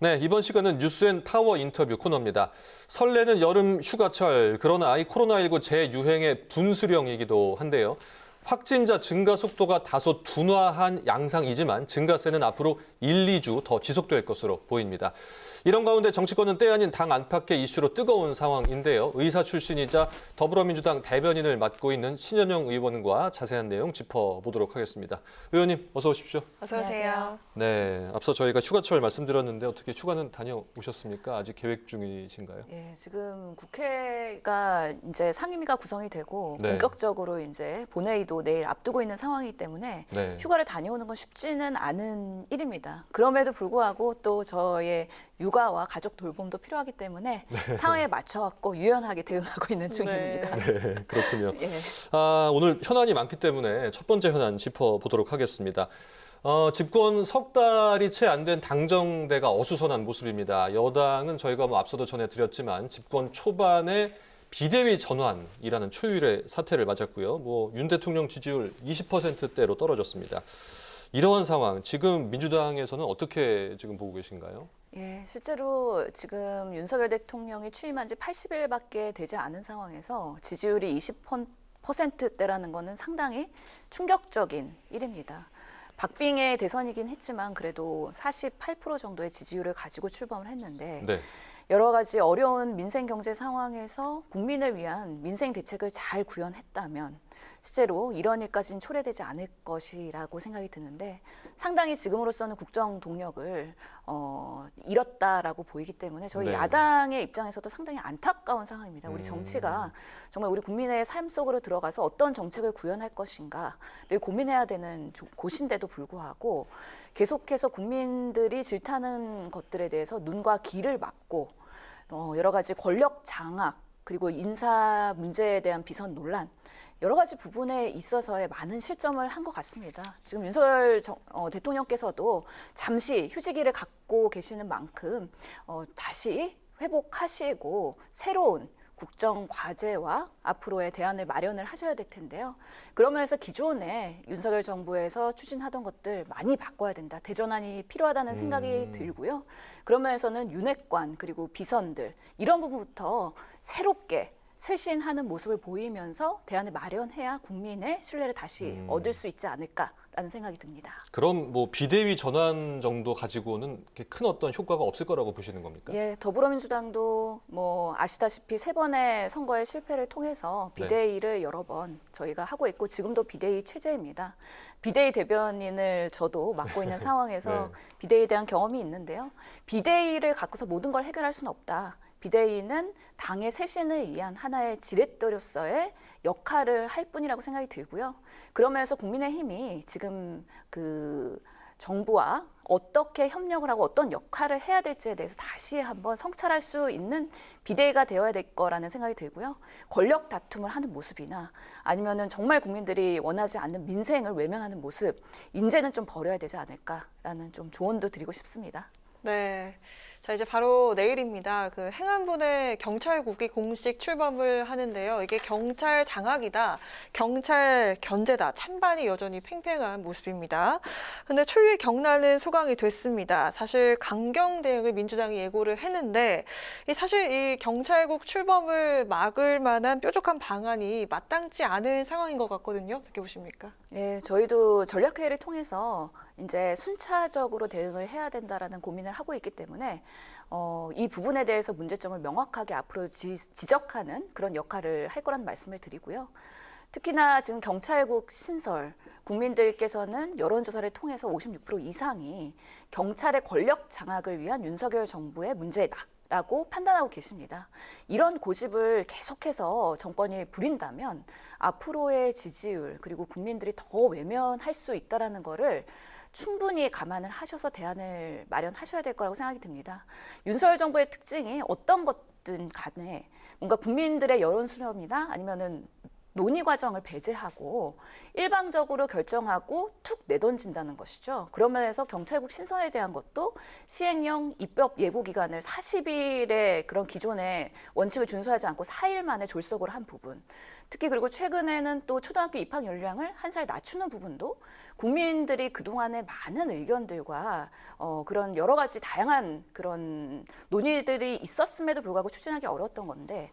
네, 이번 시간은 뉴스앤타워 인터뷰 코너입니다. 설레는 여름 휴가철, 그러나 이 코로나19 재유행의 분수령이기도 한데요. 확진자 증가 속도가 다소 둔화한 양상이지만 증가세는 앞으로 1, 2주 더 지속될 것으로 보입니다. 이런 가운데 정치권은 때 아닌 당 안팎의 이슈로 뜨거운 상황인데요. 의사 출신이자 더불어민주당 대변인을 맡고 있는 신현영 의원과 자세한 내용 짚어보도록 하겠습니다. 의원님, 어서 오십시오. 어서 오세요. 네, 앞서 저희가 휴가철 말씀드렸는데 어떻게 휴가는 다녀오셨습니까? 아직 계획 중이신가요? 예, 지금 국회가 이제 상임위가 구성이 되고 네. 본격적으로 이제 본회의도 내일 앞두고 있는 상황이기 때문에 네. 휴가를 다녀오는 건 쉽지는 않은 일입니다. 그럼에도 불구하고 또 저의 육아와 가족 돌봄도 필요하기 때문에 상황에 맞춰갖고 유연하게 대응하고 있는 중입니다. 네, 그렇군요. 예. 오늘 현안이 많기 때문에 첫 번째 현안 짚어보도록 하겠습니다. 집권 석 달이 채 안 된 당정대가 어수선한 모습입니다. 여당은 저희가 앞서도 전해드렸지만 집권 초반에 비대위 전환이라는 초유의 사태를 맞았고요. 윤 대통령 지지율 20%대로 떨어졌습니다. 이러한 상황, 지금 민주당에서는 어떻게 지금 보고 계신가요? 예, 실제로 지금 윤석열 대통령이 취임한 지 80일밖에 되지 않은 상황에서 지지율이 20%대라는 것은 상당히 충격적인 일입니다. 박빙의 대선이긴 했지만 그래도 48% 정도의 지지율을 가지고 출범을 했는데 네. 여러 가지 어려운 민생 경제 상황에서 국민을 위한 민생 대책을 잘 구현했다면 실제로 이런 일까지는 초래되지 않을 것이라고 생각이 드는데 상당히 지금으로서는 국정 동력을 잃었다라고 보이기 때문에 저희 네. 야당의 입장에서도 상당히 안타까운 상황입니다. 우리 정치가 정말 우리 국민의 삶 속으로 들어가서 어떤 정책을 구현할 것인가를 고민해야 되는 곳인데도 불구하고 계속해서 국민들이 질타하는 것들에 대해서 눈과 귀를 막고 여러 가지 권력 장악 그리고 인사 문제에 대한 비선 논란 여러 가지 부분에 있어서의 많은 실점을 한 것 같습니다. 지금 윤석열 대통령께서도 잠시 휴지기를 갖고 계시는 만큼 다시 회복하시고 새로운 국정 과제와 앞으로의 대안을 마련을 하셔야 될 텐데요. 그러면서 기존에 윤석열 정부에서 추진하던 것들 많이 바꿔야 된다. 대전환이 필요하다는 생각이 들고요. 그러면서는 윤핵관 그리고 비선들 이런 부분부터 새롭게 쇄신하는 모습을 보이면서 대안을 마련해야 국민의 신뢰를 다시 얻을 수 있지 않을까라는 생각이 듭니다. 그럼 비대위 전환 정도 가지고는 이렇게 큰 어떤 효과가 없을 거라고 보시는 겁니까? 예, 더불어민주당도 아시다시피 3번의 선거의 실패를 통해서 비대위를 여러 번 저희가 하고 있고 지금도 비대위 체제입니다. 비대위 대변인을 저도 맡고 있는 상황에서 비대위에 대한 경험이 있는데요. 비대위를 갖고서 모든 걸 해결할 수는 없다. 비대위는 당의 쇄신을 위한 하나의 지렛대로서의 역할을 할 뿐이라고 생각이 들고요. 그러면서 국민의힘이 지금 정부와 어떻게 협력을 하고 어떤 역할을 해야 될지에 대해서 다시 한번 성찰할 수 있는 비대위가 되어야 될 거라는 생각이 들고요. 권력 다툼을 하는 모습이나 아니면은 정말 국민들이 원하지 않는 민생을 외면하는 모습, 이제는 좀 버려야 되지 않을까라는 좀 조언도 드리고 싶습니다. 네. 자, 이제 바로 내일입니다. 행안부의 경찰국이 공식 출범을 하는데요. 이게 경찰 장악이다, 경찰 견제다, 찬반이 여전히 팽팽한 모습입니다. 근데 초유의 경란은 소강이 됐습니다. 사실 강경 대응을 민주당이 예고를 했는데 사실 이 경찰국 출범을 막을 만한 뾰족한 방안이 마땅치 않은 상황인 것 같거든요. 어떻게 보십니까? 네, 저희도 전략회의를 통해서 이제 순차적으로 대응을 해야 된다라는 고민을 하고 있기 때문에 이 부분에 대해서 문제점을 명확하게 앞으로 지적하는 그런 역할을 할 거라는 말씀을 드리고요. 특히나 지금 경찰국 신설, 국민들께서는 여론조사를 통해서 56% 이상이 경찰의 권력 장악을 위한 윤석열 정부의 문제다. 라고 판단하고 계십니다. 이런 고집을 계속해서 정권이 부린다면 앞으로의 지지율 그리고 국민들이 더 외면할 수 있다는 거를 충분히 감안을 하셔서 대안을 마련하셔야 될 거라고 생각이 듭니다. 윤석열 정부의 특징이 어떤 것든 간에 뭔가 국민들의 여론 수렴이나 아니면은 논의 과정을 배제하고 일방적으로 결정하고 툭 내던진다는 것이죠. 그런 면에서 경찰국 신설에 대한 것도 시행령 입법 예고 기간을 40일의 그런 기존의 원칙을 준수하지 않고 4일 만에 졸속으로 한 부분. 특히 그리고 최근에는 또 초등학교 입학 연령을 1살 낮추는 부분도 국민들이 그동안의 많은 의견들과 그런 여러 가지 다양한 그런 논의들이 있었음에도 불구하고 추진하기 어려웠던 건데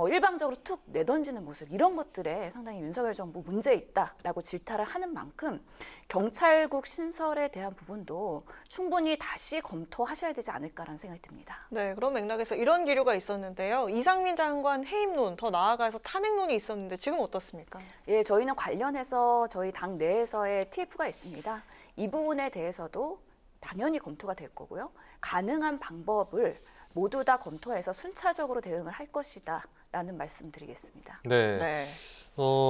일방적으로 툭 내던지는 모습 이런 것들에 상당히 윤석열 정부 문제 있다라고 질타를 하는 만큼 경찰국 신설에 대한 부분도 충분히 다시 검토하셔야 되지 않을까라는 생각이 듭니다. 네, 그런 맥락에서 이런 기류가 있었는데요. 이상민 장관 해임론, 더 나아가서 탄핵론이 있었는데 지금 어떻습니까? 예, 저희는 관련해서 저희 당 내에서의 TF가 있습니다. 이 부분에 대해서도 당연히 검토가 될 거고요. 가능한 방법을 모두 다 검토해서 순차적으로 대응을 할 것이다라는 말씀드리겠습니다. 네. 네.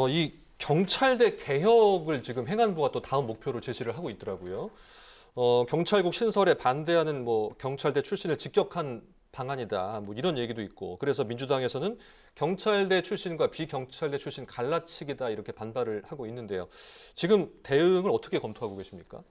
이 경찰대 개혁을 지금 행안부가 또 다음 목표로 제시를 하고 있더라고요. 경찰국 신설에 반대하는 뭐 경찰대 출신을 직격한 방안이다. 뭐 이런 얘기도 있고. 그래서 민주당에서는 경찰대 출신과 비경찰대 출신 갈라치기다 이렇게 반발을 하고 있는데요. 지금 대응을 어떻게 검토하고 계십니까?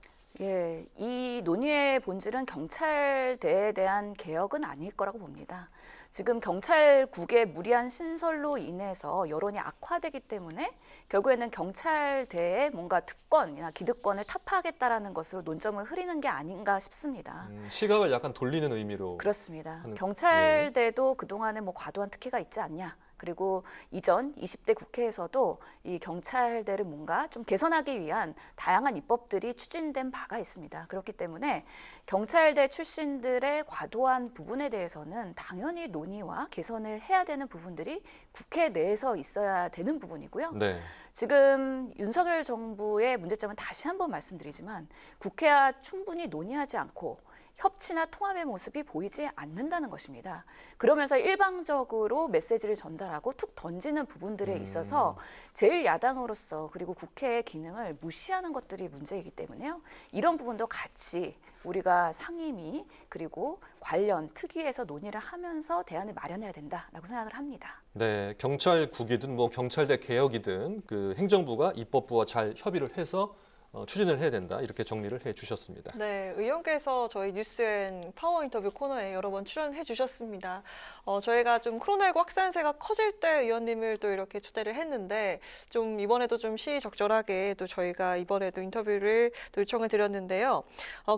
예, 이 논의의 본질은 경찰대에 대한 개혁은 아닐 거라고 봅니다. 지금 경찰국의 무리한 신설로 인해서 여론이 악화되기 때문에 결국에는 경찰대에 뭔가 특권이나 기득권을 타파하겠다라는 것으로 논점을 흐리는 게 아닌가 싶습니다. 시각을 약간 돌리는 의미로. 그렇습니다. 네. 경찰대도 그동안에 뭐 과도한 특혜가 있지 않냐. 그리고 이전 20대 국회에서도 이 경찰대를 뭔가 좀 개선하기 위한 다양한 입법들이 추진된 바가 있습니다. 그렇기 때문에 경찰대 출신들의 과도한 부분에 대해서는 당연히 논의와 개선을 해야 되는 부분들이 국회 내에서 있어야 되는 부분이고요. 네. 지금 윤석열 정부의 문제점은 다시 한번 말씀드리지만 국회와 충분히 논의하지 않고 협치나 통합의 모습이 보이지 않는다는 것입니다. 그러면서 일방적으로 메시지를 전달하고 툭 던지는 부분들에 있어서 제1야당으로서 그리고 국회의 기능을 무시하는 것들이 문제이기 때문에요. 이런 부분도 같이 우리가 상임위 그리고 관련 특위에서 논의를 하면서 대안을 마련해야 된다라고 생각을 합니다. 네, 경찰국이든 뭐 경찰대 개혁이든 그 행정부가 입법부와 잘 협의를 해서 추진을 해야 된다 이렇게 정리를 해주셨습니다. 네, 의원께서 저희 뉴스앤 파워 인터뷰 코너에 여러 번 출연해 주셨습니다. 저희가 좀 코로나19 확산세가 커질 때 의원님을 또 이렇게 초대를 했는데 좀 이번에도 좀 시의적절하게 또 저희가 이번에도 인터뷰를 또 요청을 드렸는데요.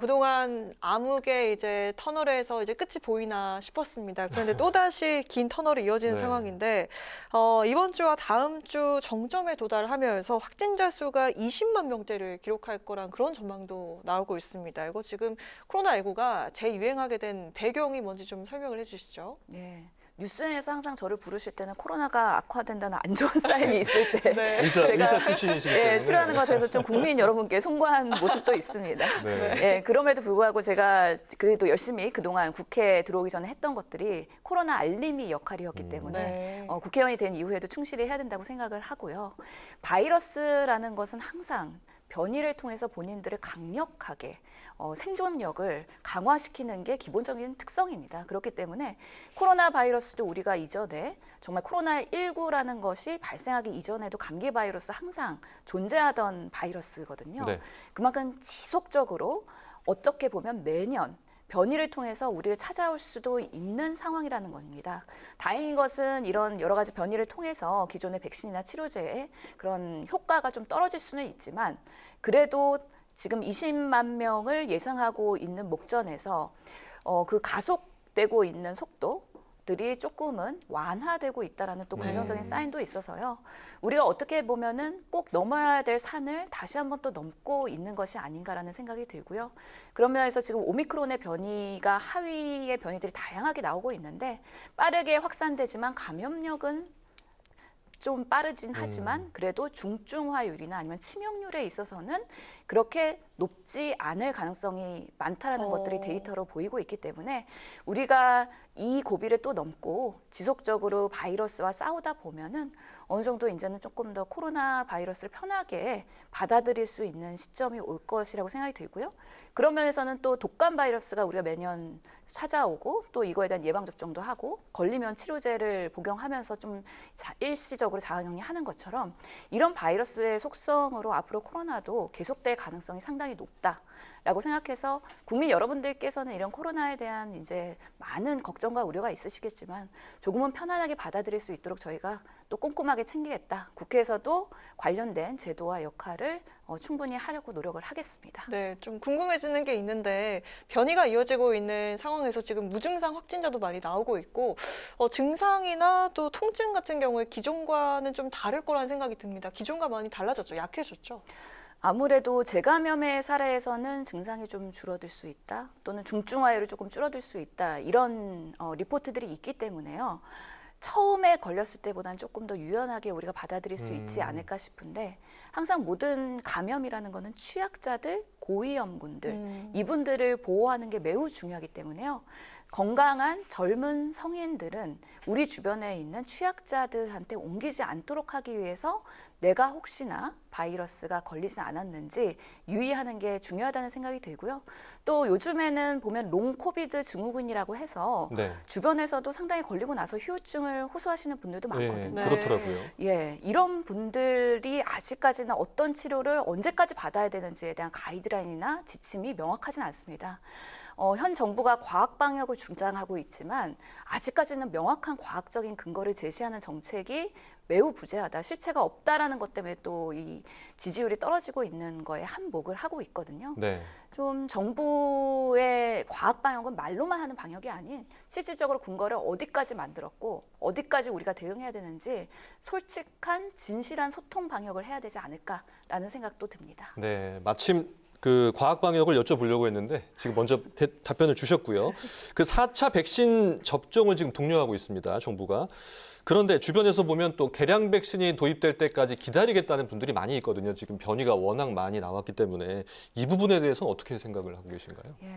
그동안 암흑의 이제 터널에서 이제 끝이 보이나 싶었습니다. 그런데 또다시 긴 터널이 이어지는 네. 상황인데 이번 주와 다음 주 정점에 도달하면서 확진자 수가 20만 명대를 기록할 거란 그런 전망도 나오고 있습니다. 이거 지금 코로나19가 재유행하게 된 배경이 뭔지 좀 설명을 해주시죠. 네, 뉴스에서 항상 저를 부르실 때는 코로나가 악화된다는 안 좋은 사인이 있을 때 네. 의사 출신이시기 때문에. 예, 출연하는 것 같아서 좀 국민 여러분께 송구한 모습도 있습니다. 네. 예, 그럼에도 불구하고 제가 그래도 열심히 그동안 국회에 들어오기 전에 했던 것들이 코로나 알림이 역할이었기 때문에 네. 국회의원이 된 이후에도 충실히 해야 된다고 생각을 하고요. 바이러스라는 것은 항상 변이를 통해서 본인들을 강력하게 생존력을 강화시키는 게 기본적인 특성입니다. 그렇기 때문에 코로나 바이러스도 우리가 이전에 정말 코로나19라는 것이 발생하기 이전에도 감기 바이러스 항상 존재하던 바이러스거든요. 네. 그만큼 지속적으로 어떻게 보면 매년 변이를 통해서 우리를 찾아올 수도 있는 상황이라는 겁니다. 다행인 것은 이런 여러 가지 변이를 통해서 기존의 백신이나 치료제의 그런 효과가 좀 떨어질 수는 있지만 그래도 지금 20만 명을 예상하고 있는 목전에서 그 가속되고 있는 속도들이 조금은 완화되고 있다라는 또 긍정적인 사인도 있어서요. 우리가 어떻게 보면은 꼭 넘어야 될 산을 다시 한번 또 넘고 있는 것이 아닌가라는 생각이 들고요. 그런 면에서 지금 오미크론의 변이가 하위의 변이들이 다양하게 나오고 있는데 빠르게 확산되지만 감염력은 좀 빠르진 하지만 그래도 중증화율이나 아니면 치명률에 있어서는 그렇게 높지 않을 가능성이 많다라는 어. 것들이 데이터로 보이고 있기 때문에 우리가 이 고비를 또 넘고 지속적으로 바이러스와 싸우다 보면은 어느 정도 이제는 조금 더 코로나 바이러스를 편하게 받아들일 수 있는 시점이 올 것이라고 생각이 들고요. 그런 면에서는 또 독감 바이러스가 우리가 매년 찾아오고 또 이거에 대한 예방접종도 하고 걸리면 치료제를 복용하면서 좀 일시적으로 자가격리하는 것처럼 이런 바이러스의 속성으로 앞으로 코로나도 계속될 가능성이 상당히 높다라고 생각해서 국민 여러분들께서는 이런 코로나에 대한 이제 많은 걱정과 우려가 있으시겠지만 조금은 편안하게 받아들일 수 있도록 저희가 또 꼼꼼하게 챙기겠다. 국회에서도 관련된 제도와 역할을 충분히 하려고 노력을 하겠습니다. 네, 좀 궁금해지는 게 있는데 변이가 이어지고 있는 상황에서 지금 무증상 확진자도 많이 나오고 있고 증상이나 또 통증 같은 경우에 기존과는 좀 다를 거라는 생각이 듭니다. 기존과 많이 달라졌죠? 약해졌죠? 아무래도 재감염의 사례에서는 증상이 좀 줄어들 수 있다 또는 중증화율이 조금 줄어들 수 있다 이런 리포트들이 있기 때문에요. 처음에 걸렸을 때보다는 조금 더 유연하게 우리가 받아들일 수 있지 않을까 싶은데 항상 모든 감염이라는 거는 취약자들, 고위험군들 이분들을 보호하는 게 매우 중요하기 때문에요. 건강한 젊은 성인들은 우리 주변에 있는 취약자들한테 옮기지 않도록 하기 위해서 내가 혹시나 바이러스가 걸리지 않았는지 유의하는 게 중요하다는 생각이 들고요. 또 요즘에는 보면 롱 코비드 증후군이라고 해서 네. 주변에서도 상당히 걸리고 나서 후유증을 호소하시는 분들도 많거든요. 네. 그렇더라고요. 예, 이런 분들이 아직까지는 어떤 치료를 언제까지 받아야 되는지에 대한 가이드라인이나 지침이 명확하진 않습니다. 현 정부가 과학 방역을 주장하고 있지만 아직까지는 명확한 과학적인 근거를 제시하는 정책이 매우 부재하다, 실체가 없다라는 것 때문에 또 이 지지율이 떨어지고 있는 거에 한몫을 하고 있거든요. 네. 좀 정부의 과학 방역은 말로만 하는 방역이 아닌 실질적으로 근거를 어디까지 만들었고 어디까지 우리가 대응해야 되는지 솔직한 진실한 소통 방역을 해야 되지 않을까라는 생각도 듭니다. 네, 마침 그 과학 방역을 여쭤보려고 했는데 지금 먼저 답변을 주셨고요. 그 4차 백신 접종을 지금 독려하고 있습니다, 정부가. 그런데 주변에서 보면 또 개량 백신이 도입될 때까지 기다리겠다는 분들이 많이 있거든요. 지금 변이가 워낙 많이 나왔기 때문에 이 부분에 대해서는 어떻게 생각을 하고 계신가요? 예.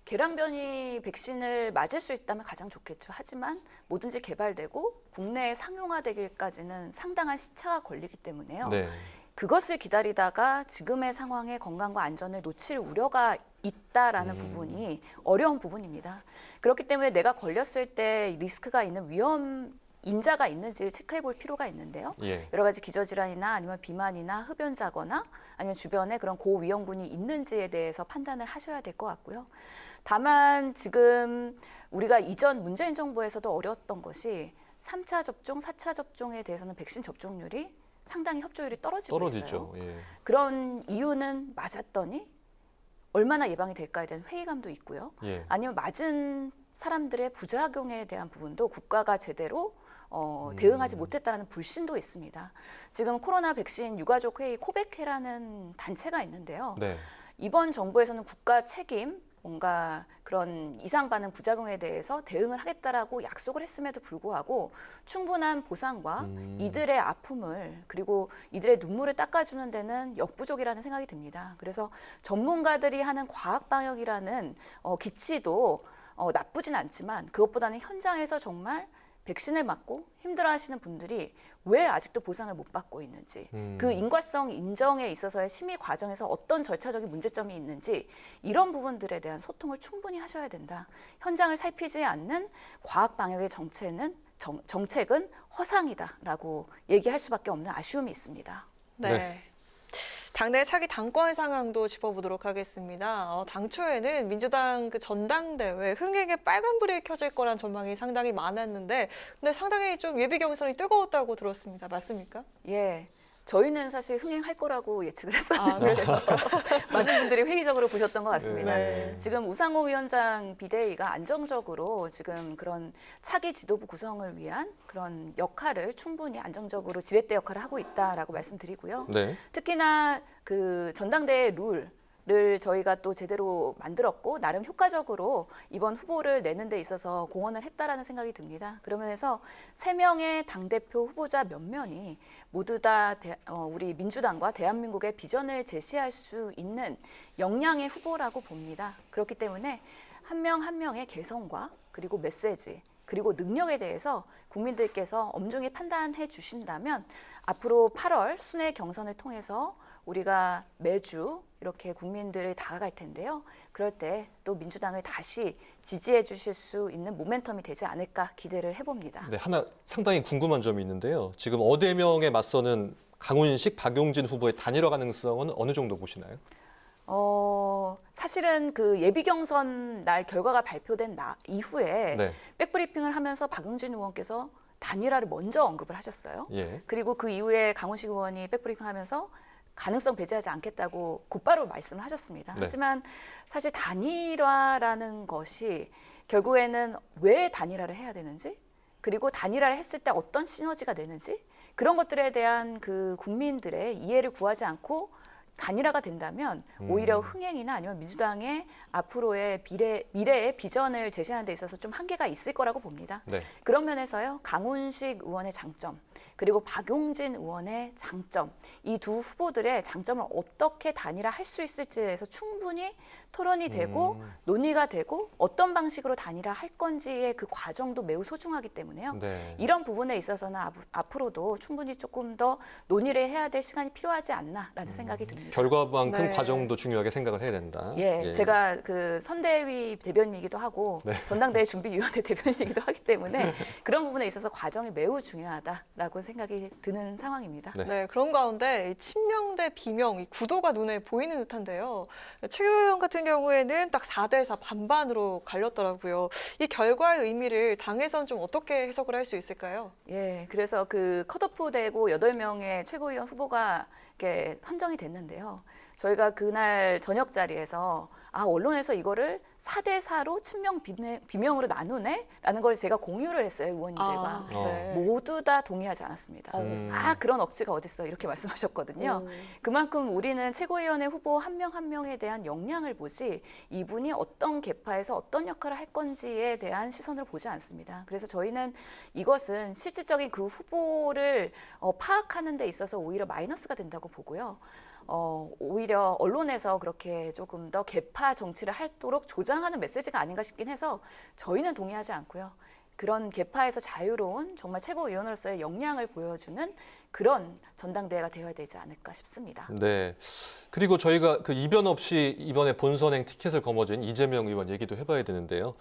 개량 변이 백신을 맞을 수 있다면 가장 좋겠죠. 하지만 뭐든지 개발되고 국내에 상용화되기까지는 상당한 시차가 걸리기 때문에요. 네. 그것을 기다리다가 지금의 상황에 건강과 안전을 놓칠 우려가 있다라는 부분이 어려운 부분입니다. 그렇기 때문에 내가 걸렸을 때 리스크가 있는 위험 인자가 있는지를 체크해 볼 필요가 있는데요. 예. 여러 가지 기저질환이나 아니면 비만이나 흡연자거나 아니면 주변에 그런 고위험군이 있는지에 대해서 판단을 하셔야 될 것 같고요. 다만 지금 우리가 이전 문재인 정부에서도 어려웠던 것이 3차 접종, 4차 접종에 대해서는 백신 접종률이 상당히 협조율이 떨어지고 있어요. 떨어지죠. 예. 그런 이유는 맞았더니 얼마나 예방이 될까에 대한 회의감도 있고요. 예. 아니면 맞은 사람들의 부작용에 대한 부분도 국가가 제대로 대응하지 못했다는 불신도 있습니다. 지금 코로나 백신 유가족 회의 코백회라는 단체가 있는데요. 네. 이번 정부에서는 국가 책임, 뭔가 그런 이상 반응 부작용에 대해서 대응을 하겠다라고 약속을 했음에도 불구하고 충분한 보상과 이들의 아픔을 그리고 이들의 눈물을 닦아주는 데는 역부족이라는 생각이 듭니다. 그래서 전문가들이 하는 과학 방역이라는 기치도 나쁘진 않지만 그것보다는 현장에서 정말 백신을 맞고 힘들어하시는 분들이 왜 아직도 보상을 못 받고 있는지 그 인과성 인정에 있어서의 심의 과정에서 어떤 절차적인 문제점이 있는지 이런 부분들에 대한 소통을 충분히 하셔야 된다. 현장을 살피지 않는 과학 방역의 정책은 허상이다라고 얘기할 수밖에 없는 아쉬움이 있습니다. 네. 네. 당내 차기 당권 상황도 짚어보도록 하겠습니다. 당초에는 민주당 그 전당대회 흥행에 빨간불이 켜질 거란 전망이 상당히 많았는데 근데 상당히 좀 예비 경선이 뜨거웠다고 들었습니다. 맞습니까? 예. 저희는 사실 흥행할 거라고 예측을 아, 했었는데 많은 분들이 회의적으로 보셨던 것 같습니다. 네. 지금 우상호 위원장 비대위가 안정적으로 지금 그런 차기 지도부 구성을 위한 그런 역할을 충분히 안정적으로 지렛대 역할을 하고 있다라고 말씀드리고요. 네. 특히나 그 전당대회 룰 를 저희가 또 제대로 만들었고 나름 효과적으로 이번 후보를 내는 데 있어서 공헌을 했다라는 생각이 듭니다. 그러면서 3명의 당대표 후보자 면면이 모두 다 우리 민주당과 대한민국의 비전을 제시할 수 있는 역량의 후보라고 봅니다. 그렇기 때문에 한 명 한 명의 개성과 그리고 메시지 그리고 능력에 대해서 국민들께서 엄중히 판단해 주신다면 앞으로 8월 순회 경선을 통해서 우리가 매주 이렇게 국민들을 다가갈 텐데요. 그럴 때 또 민주당을 다시 지지해 주실 수 있는 모멘텀이 되지 않을까 기대를 해봅니다. 네, 하나 상당히 궁금한 점이 있는데요. 지금 어대명에 맞서는 강훈식, 박용진 후보의 단일화 가능성은 어느 정도 보시나요? 사실은 그 예비 경선 날 결과가 발표된 이후에 네. 백브리핑을 하면서 박용진 의원께서 단일화를 먼저 언급을 하셨어요. 예. 그리고 그 이후에 강훈식 의원이 백브리핑 하면서 가능성 배제하지 않겠다고 곧바로 말씀을 하셨습니다. 네. 하지만 사실 단일화라는 것이 결국에는 왜 단일화를 해야 되는지 그리고 단일화를 했을 때 어떤 시너지가 되는지 그런 것들에 대한 그 국민들의 이해를 구하지 않고 단일화가 된다면 오히려 흥행이나 아니면 민주당의 앞으로의 미래의 비전을 제시하는 데 있어서 좀 한계가 있을 거라고 봅니다. 네. 그런 면에서요. 강훈식 의원의 장점 그리고 박용진 의원의 장점 이 두 후보들의 장점을 어떻게 단일화할 수 있을지에 대해서 충분히 토론이 되고 논의가 되고 어떤 방식으로 단일화할 건지의 그 과정도 매우 소중하기 때문에요. 네. 이런 부분에 있어서는 앞으로도 충분히 조금 더 논의를 해야 될 시간이 필요하지 않나라는 생각이 듭니다. 결과만큼 네. 과정도 중요하게 생각을 해야 된다. 예, 제가 그 선대위 대변인이기도 하고 네. 전당대회 준비위원회 대변인이기도 하기 때문에 그런 부분에 있어서 과정이 매우 중요하다라고 생각이 드는 상황입니다. 네. 네, 그런 가운데 이 친명 대 비명, 이 구도가 눈에 보이는 듯한데요. 최 의원 같은 경우에는 딱 4대4 반반으로 갈렸더라고요. 이 결과의 의미를 당에선 좀 어떻게 해석을 할 수 있을까요? 예, 그래서 그 컷오프 되고 8명의 최고위원 후보가 이렇게 선정이 됐는데요. 저희가 그날 저녁 자리에서 언론에서 이거를 4대4로 친명 비명으로 나누네? 라는 걸 제가 공유를 했어요, 의원님들과. 네. 모두 다 동의하지 않았습니다. 그런 억지가 어딨어 이렇게 말씀하셨거든요. 그만큼 우리는 최고위원회 후보 한 명 한 명에 대한 역량을 보지 이분이 어떤 계파에서 어떤 역할을 할 건지에 대한 시선으로 보지 않습니다. 그래서 저희는 이것은 실질적인 그 후보를 파악하는 데 있어서 오히려 마이너스가 된다고 보고요. 오히려 언론에서 그렇게 조금 더 계파 정치를 하도록 조장하는 메시지가 아닌가 싶긴 해서 저희는 동의하지 않고요. 그런 계파에서 자유로운 정말 최고위원으로서의 역량을 보여주는 그런 전당대회가 되어야 되지 않을까 싶습니다. 네. 그리고 저희가 그 이변 없이 이번에 본선행 티켓을 거머쥔 이재명 의원 얘기도 해봐야 되는데요.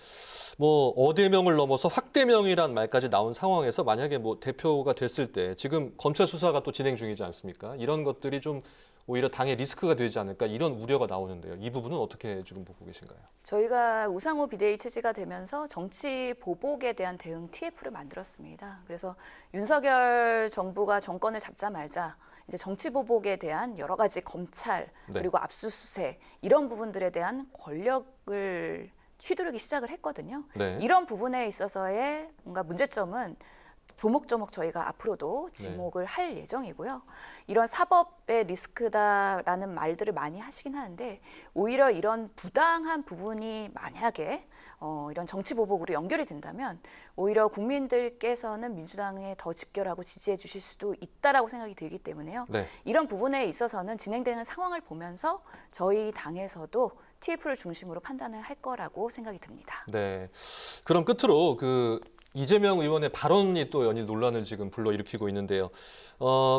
뭐 어대명을 넘어서 확대명이란 말까지 나온 상황에서 만약에 뭐 대표가 됐을 때 지금 검찰 수사가 또 진행 중이지 않습니까? 이런 것들이 좀 오히려 당의 리스크가 되지 않을까 이런 우려가 나오는데요. 이 부분은 어떻게 지금 보고 계신가요? 저희가 우상호 비대위 체제가 되면서 정치 보복에 대한 대응 TF를 만들었습니다. 그래서 윤석열 정부가 정권을 잡자마자 이제 정치 보복에 대한 여러 가지 검찰 그리고 압수수색 이런 부분들에 대한 권력을 휘두르기 시작을 했거든요. 네. 이런 부분에 있어서의 뭔가 문제점은 조목조목 저희가 앞으로도 지목을 할 예정이고요. 이런 사법의 리스크다라는 말들을 많이 하시긴 하는데 오히려 이런 부당한 부분이 만약에 이런 정치 보복으로 연결이 된다면 오히려 국민들께서는 민주당에 더 집결하고 지지해 주실 수도 있다라고 생각이 들기 때문에요. 네. 이런 부분에 있어서는 진행되는 상황을 보면서 저희 당에서도 TF를 중심으로 판단을 할 거라고 생각이 듭니다. 네. 그럼 끝으로 그 이재명 의원의 발언이 또 연일 논란을 지금 불러일으키고 있는데요.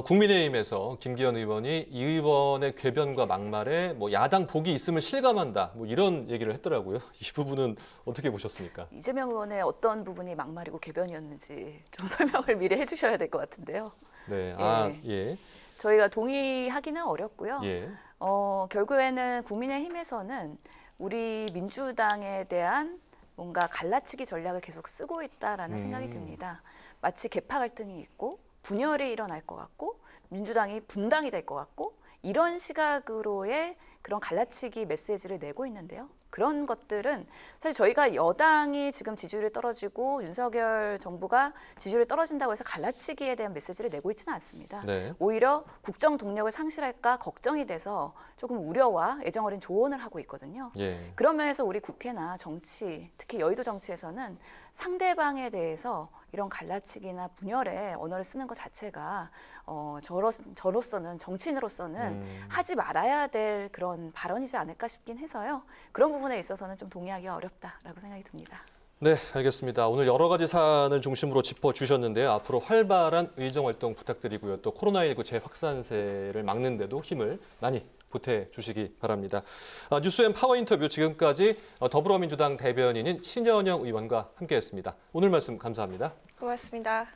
국민의힘에서 김기현 의원이 이 의원의 궤변과 막말에 뭐 야당 복이 있음을 실감한다. 뭐 이런 얘기를 했더라고요. 이 부분은 어떻게 보셨습니까? 이재명 의원의 어떤 부분이 막말이고 궤변이었는지 좀 설명을 미리 해주셔야 될 것 같은데요. 네. 예. 저희가 동의하기는 어렵고요. 예. 결국에는 국민의힘에서는 우리 민주당에 대한 뭔가 갈라치기 전략을 계속 쓰고 있다라는 생각이 듭니다. 마치 계파 갈등이 있고 분열이 일어날 것 같고 민주당이 분당이 될 것 같고 이런 시각으로의 그런 갈라치기 메시지를 내고 있는데요. 그런 것들은 사실 저희가 여당이 지금 지지율이 떨어지고 윤석열 정부가 지지율이 떨어진다고 해서 갈라치기에 대한 메시지를 내고 있지는 않습니다. 네. 오히려 국정 동력을 상실할까 걱정이 돼서 조금 우려와 애정 어린 조언을 하고 있거든요. 예. 그런 면에서 우리 국회나 정치, 특히 여의도 정치에서는 상대방에 대해서 이런 갈라치기나 분열의 언어를 쓰는 것 자체가 저로서는 정치인으로서는 하지 말아야 될 그런 발언이지 않을까 싶긴 해서요. 그런 부분에 있어서는 좀 동의하기가 어렵다라고 생각이 듭니다. 네, 알겠습니다. 오늘 여러 가지 사안을 중심으로 짚어주셨는데요. 앞으로 활발한 의정활동 부탁드리고요. 또 코로나19 재확산세를 막는 데도 힘을 많이 보태주시기 바랍니다. 뉴스엔 파워 인터뷰 지금까지 더불어민주당 대변인인 신현영 의원과 함께했습니다. 오늘 말씀 감사합니다. 고맙습니다.